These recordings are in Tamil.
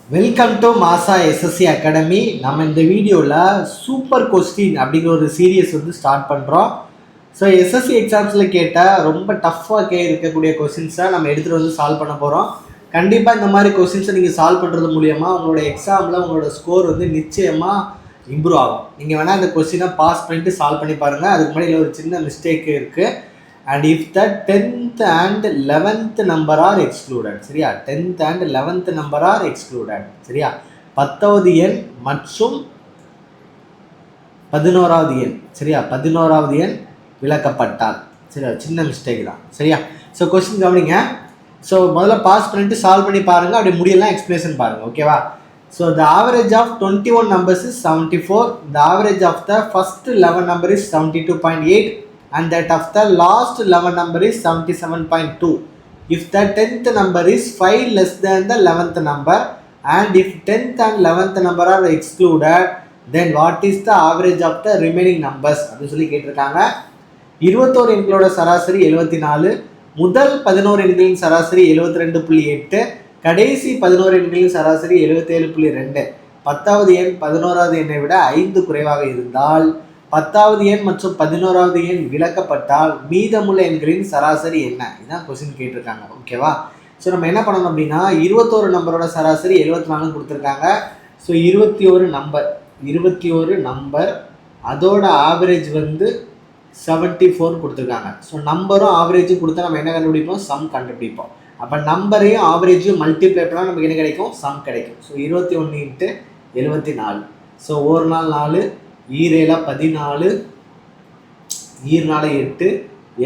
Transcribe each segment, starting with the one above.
வெல்கம் டு மாசா எஸ்எஸ்சி அகாடமி. நம்ம இந்த வீடியோவில் சூப்பர் கொஸ்டின் அப்படிங்கிற ஒரு சீரியஸ் வந்து ஸ்டார்ட் பண்ணுறோம். ஸோ எஸ்எஸ்சி எக்ஸாம்ஸில் கேட்ட ரொம்ப டஃப்பாக இருக்கக்கூடிய கொஸ்டின்ஸை நம்ம எடுத்துகிட்டு வந்து சால்வ் பண்ண போகிறோம். கண்டிப்பாக இந்த மாதிரி கொஸ்டின்ஸை நீங்கள் சால்வ் பண்ணுறது மூலியமாக உங்களோட எக்ஸாமில் உங்களோட ஸ்கோர் வந்து நிச்சயமாக இம்ப்ரூவ் ஆகும். நீங்கள் வேணால் இந்த கொஸ்டினை பாஸ் பண்ணிட்டு சால்வ் பண்ணி பாருங்கள். அதுக்கு முன்னாடி ஒரு சின்ன மிஸ்டேக் இருக்குது. And if the 10th and 11th number are excluded, சரியா? 10th and 11th number are excluded, சரியா? 10வது எண் மற்றும் 11வது எண், சரியா? 11வது எண் விலக்கப்பட்டால், சரியா? சின்ன மிஸ்டேக் தான், சரியா? ஸோ கொஸ்டின் கவனிங்க. ஸோ முதல்ல பாஸ் பண்ணிட்டு சால்வ் பண்ணி பாருங்கள். அப்படி முடியலாம் எக்ஸ்பிளேஷன் பாருங்கள், ஓகேவா? So the average of 21 numbers is 74. The average of the first 11 number is 72.8. and that of the last 11 number is 77.2. If the 10th number is 5 less than the 11th number and if 10th and 11th number are excluded, then what is the average of the remaining numbers அப்படி சொல்லி கேட்டிருக்காங்க. 21 எண்களோட சராசரி 74, முதல் 11 எண்களின் சராசரி 72.8, கடைசி 11 எண்களின் சராசரி 77.2. 10வது எண் 11வது எண்ணை விட 5 குறைவாக இருந்தால் 10வது எண் மற்றும் 11வது எண் விலக்கப்பட்டால் மீதமுள்ள எண்களின் சராசரி என்ன? இதுதான் கொஸ்டின் கேட்டிருக்காங்க, ஓகேவா? ஸோ நம்ம என்ன பண்ணணும் அப்படின்னா 21 நம்பரோட சராசரி 74 கொடுத்துருக்காங்க. ஸோ 21 நம்பர் அதோட ஆவரேஜ் வந்து 74 கொடுத்துருக்காங்க. ஸோ நம்பரும் ஆவரேஜும் கொடுத்தா நம்ம என்ன கண்டுபிடிப்போம்? சம் கண்டுபிடிப்போம். அப்போ நம்பரையும் ஆவரேஜையும் மல்டிப்ளை பண்ணால் நமக்கு என்ன கிடைக்கும்? சம் கிடைக்கும். ஸோ 21 × 74. ஸோ ஒரு நாள் 4, ஈரேலா 14, ஈர்நாளை 8,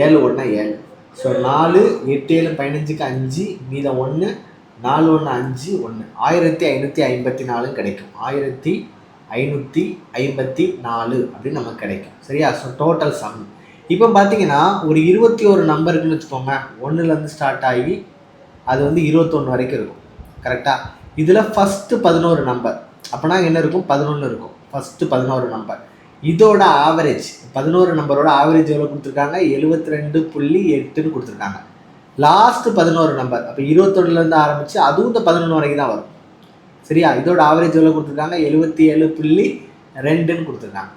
7 1 7. ஸோ 4 8 7 15க்கு 5, மீதம் 1, 4 1 5 1, 1554 கிடைக்கும். 1554 அப்படின்னு நமக்கு கிடைக்கும், சரியா? So total some. இப்போ பார்த்தீங்கன்னா ஒரு 21 நம்பருக்குன்னு வச்சுக்கோங்க. 1லேருந்து ஸ்டார்ட் ஆகி அது வந்து 21 வரைக்கும் இருக்கும், கரெக்டாக? இதில் ஃபஸ்ட்டு 11 நம்பர் அப்போனா என்ன இருக்கும்? 11 இருக்கும். First 11 number. இதோட ஆவரேஜ் 11 நம்பரோட ஆவரேஜ் எவ்வளோ கொடுத்துருக்காங்க? 72.8ன்னு கொடுத்துருக்காங்க. லாஸ்ட்டு 11 நம்பர் அப்போ 21லேருந்து ஆரம்பித்து அதுவும் இந்த 11 வரைக்கும் தான் வரும், சரியா? இதோட ஆவரேஜ் எவ்வளோ கொடுத்துருக்காங்க? 77.2ன்னு கொடுத்துருக்காங்க.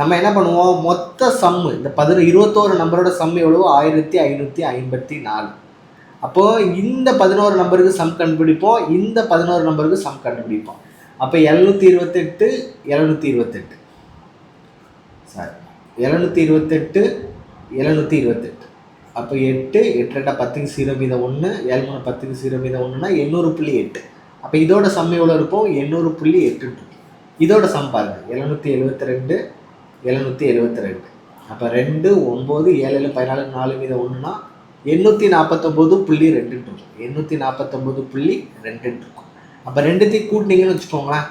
நம்ம என்ன பண்ணுவோம்? மொத்த சம்மு இந்த 21 நம்பரோட சம் எவ்வளோ? 1554. அப்போது இந்த 11 நம்பருக்கு சம் கண்டுபிடிப்போம், இந்த 11 நம்பருக்கு சம் கண்டுபிடிப்போம். அப்போ 728 728, சாரி 728 728. அப்போ 8 8 2 10க்கு 0 மீதம் 1, 7 3 10க்கு 0 மீதம் 1னா 800.8. அப்போ இதோட சம் எவ்வளோ இருக்கும்? 800.8 இருக்கும். இதோட சம் பாருங்கள் 772 772. அப்போ 2 9 7 7 14 4 மீதம் 1னா 849.2 இருக்கும். 849.2 இருக்கும். அப்போ ரெண்டுத்தையும் கூட்டினீங்கன்னு வச்சுக்கோங்களேன்.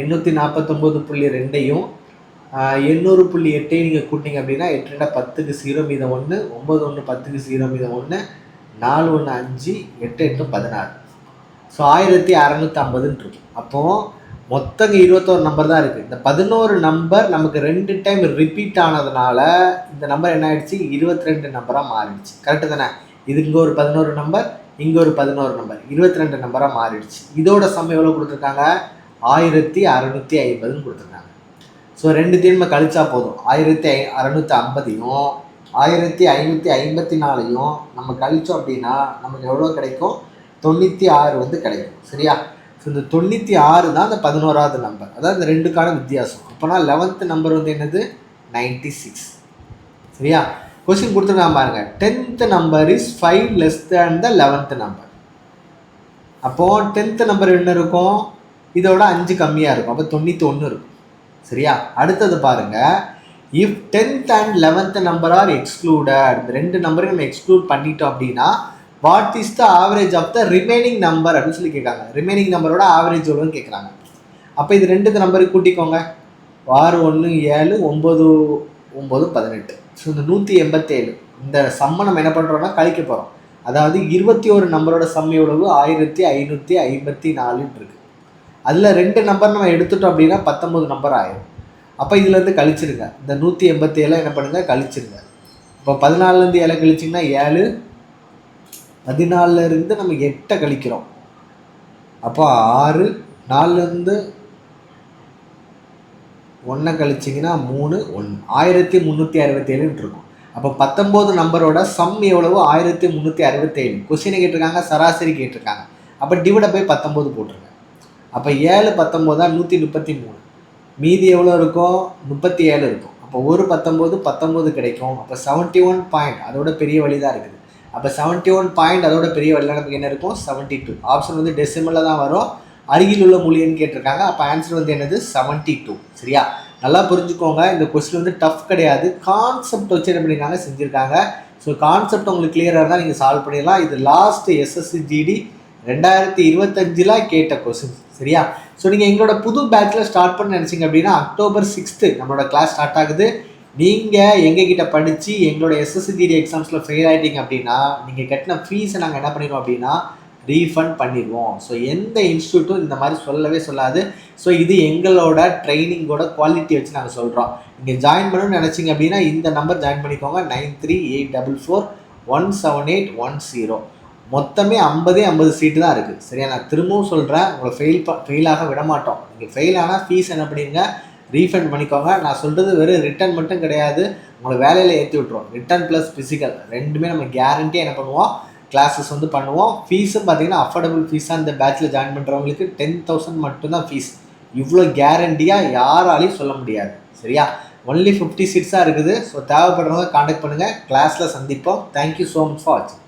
849.2ஐயும் 800.8ஐயும் நீங்கள் கூட்டிங்க அப்படின்னா 8 2 10க்கு 0 மீதம் 1, 9 1 10க்கு 0 மீதம் 1, 4 1 5, 8 8 16. ஸோ 1650 இருக்கும். அப்போது மொத்தம் 21 நம்பர் தான் இருக்குது. இந்த 11 நம்பர் நமக்கு 2 டைம் ரிப்பீட் ஆனதுனால இந்த நம்பர் என்ன ஆயிடுச்சு? 22 நம்பராக மாறிடுச்சு, கரெக்டு தானே? இது இங்கே ஒரு 11 நம்பர், இங்கே ஒரு 11 நம்பர், 22 நம்பராக மாறிடுச்சு. இதோட சம் எவ்வளோ கொடுத்துருக்காங்க? 1650ன்னு கொடுத்துருக்காங்க. ஸோ ரெண்டுத்தையும் நம்ம கழிச்சா போதும். 1650ஐயும் 1554ஐயும் நம்ம கழிச்சோம் அப்படின்னா நமக்கு எவ்வளோ கிடைக்கும்? 96 வந்து கிடைக்கும், சரியா? ஸோ இந்த 96 தான் இந்த 11வது நம்பர், அதாவது இந்த ரெண்டுக்கான வித்தியாசம். அப்போனா 11th நம்பர் வந்து என்னது? 96, சரியா? கொஸ்டின் கொடுத்துருக்காங்க பாருங்க. 10th number is 5 less than the 11th number. அப்போது 10th நம்பர் என்ன இருக்கும்? இதோட 5 கம்மியாக இருக்கும். அப்போ 91 இருக்கும், சரியா? அடுத்தது பாருங்கள். If 10th and 11th number are excluded, இந்த ரெண்டு நம்பரையும் நம்ம எக்ஸ்க்ளூட் பண்ணிட்டோம் அப்படின்னா what is the average of the remaining number அப்படின்னு சொல்லி கேட்காங்க. ரிமைனிங் நம்பரோட ஆவரேஜ் எவ்வளோன்னு கேட்குறாங்க. அப்போ இது ரெண்டு நம்பருக்கு கூட்டிக்கோங்க. 6 1 7 9 9 18. ஸோ இந்த 187 இந்த சம்மை நம்ம என்ன பண்ணுறோம்னா கழிக்க போகிறோம். அதாவது 21 நம்பரோட சம் எவ்வளவு? 1554 இருக்குது. அதில் 2 நம்பர் நம்ம எடுத்துட்டோம் அப்படின்னா 19 நம்பர் ஆயிடும். அப்போ இதுலேருந்து கழிச்சிருங்க. இந்த 187 என்ன பண்ணுங்கள்? கழிச்சிருங்க. இப்போ 14லேருந்து 7 கழிச்சிங்கன்னா 7, 14லேருந்து நம்ம 8 கழிக்கிறோம், அப்போ 6, 4லேருந்து 1 கழிச்சிங்கன்னா 3, 1, 1367 இருக்கும். அப்போ 19 நம்பரோட சம் எவ்வளவு? 1367. கொஸ்டினை கேட்டிருக்காங்க, சராசரி கேட்டிருக்காங்க. அப்போ டிவைட் பை 19 போட்டிருங்க. அப்போ 7 19 133. மீதி எவ்வளோ இருக்கும்? 37 இருக்கும். அப்போ ஒரு 19 கிடைக்கும். அப்போ 71 பாயிண்ட் அதோட பெரிய வழி தான் இருக்குது. அப்போ 71 பாயிண்ட் அதோட பெரிய வழியில் நமக்கு என்ன இருக்கும்? 72. ஆப்ஷன் வந்து டெசிமலில் தான் வரும். அருகில் உள்ள மொழின்னு கேட்டிருக்காங்க. அப்போ ஆன்சர் வந்து என்னது? 72. சரியா? நல்லா புரிஞ்சுக்கோங்க, இந்த கொஸ்டின் வந்து டஃப் கிடையாது, கான்செப்ட் வச்சு என்ன பண்ணியிருக்காங்க, செஞ்சுருக்காங்க. ஸோ கான்செப்ட் உங்களுக்கு கிளியராக இருந்தால் நீங்கள் சால்வ் பண்ணிடலாம். இது லாஸ்ட் SSCGD 2025 கேட்ட கொஸ்டின். சரியா? ஸோ நீங்கள் எங்களோட புது பேட்சில் ஸ்டார்ட் பண்ண நினச்சிங்க அப்படின்னா October 6 நம்மளோட கிளாஸ் ஸ்டார்ட் ஆகுது. நீங்கள் எங்ககிட்ட படித்து எங்களோட SSCGD எக்ஸாம்ஸில் ஃபெயில் ஆகிட்டீங்க அப்படின்னா நீங்கள் கட்டின ஃபீஸை நாங்கள் என்ன பண்ணிடுவோம் அப்படின்னா ரீஃபண்ட் பண்ணிடுவோம். ஸோ எந்த இன்ஸ்டியூட்டும் இந்த மாதிரி சொல்லவே சொல்லாது. ஸோ இது எங்களோட ட்ரைனிங்கோட குவாலிட்டி வச்சு நாங்கள் சொல்கிறோம். நீங்கள் ஜாயின் பண்ணணும்னு நினச்சிங்க அப்படின்னா இந்த நம்பர் ஜாயின் பண்ணிக்கோங்க, 9384417810. மொத்தமே 50 சீட்டு தான் இருக்குது. சரியா? நான் திரும்பவும் சொல்கிறேன், உங்களை ஃபெயிலாக விட மாட்டோம். நீங்கள் ஃபெயில் ஆனால் ஃபீஸ் என்ன பண்ணிடுங்க, ரீஃபண்ட் பண்ணிக்கோங்க. நான் சொல்கிறது வெறும் ரிட்டன் மட்டும் கிடையாது, உங்களை வேலையில் ஏற்றி விட்ருவோம். ரிட்டன் ப்ளஸ் ஃபிசிக்கல் ரெண்டுமே நம்ம கேரண்டியாக என்ன பண்ணுவோம், கிளாஸஸ் வந்து பண்ணுவோம். ஃபீஸும் பார்த்தீங்கன்னா அஃபோர்டபுள் ஃபீஸாக இந்த பேட்சில் ஜாயின் பண்ணுறவங்களுக்கு 10,000 மட்டும்தான் ஃபீஸ். இவ்வளோ கேரண்டியாக யாராலையும் சொல்ல முடியாது. சரியா? ஒன்லி 50 சீட்ஸாக இருக்குது. ஸோ தேவைப்படுறவங்க காண்டாக்ட் பண்ணுங்கள். கிளாஸில் சந்திப்போம். தேங்க்யூ ஸோ மச் ஃபார் வாட்சிங்.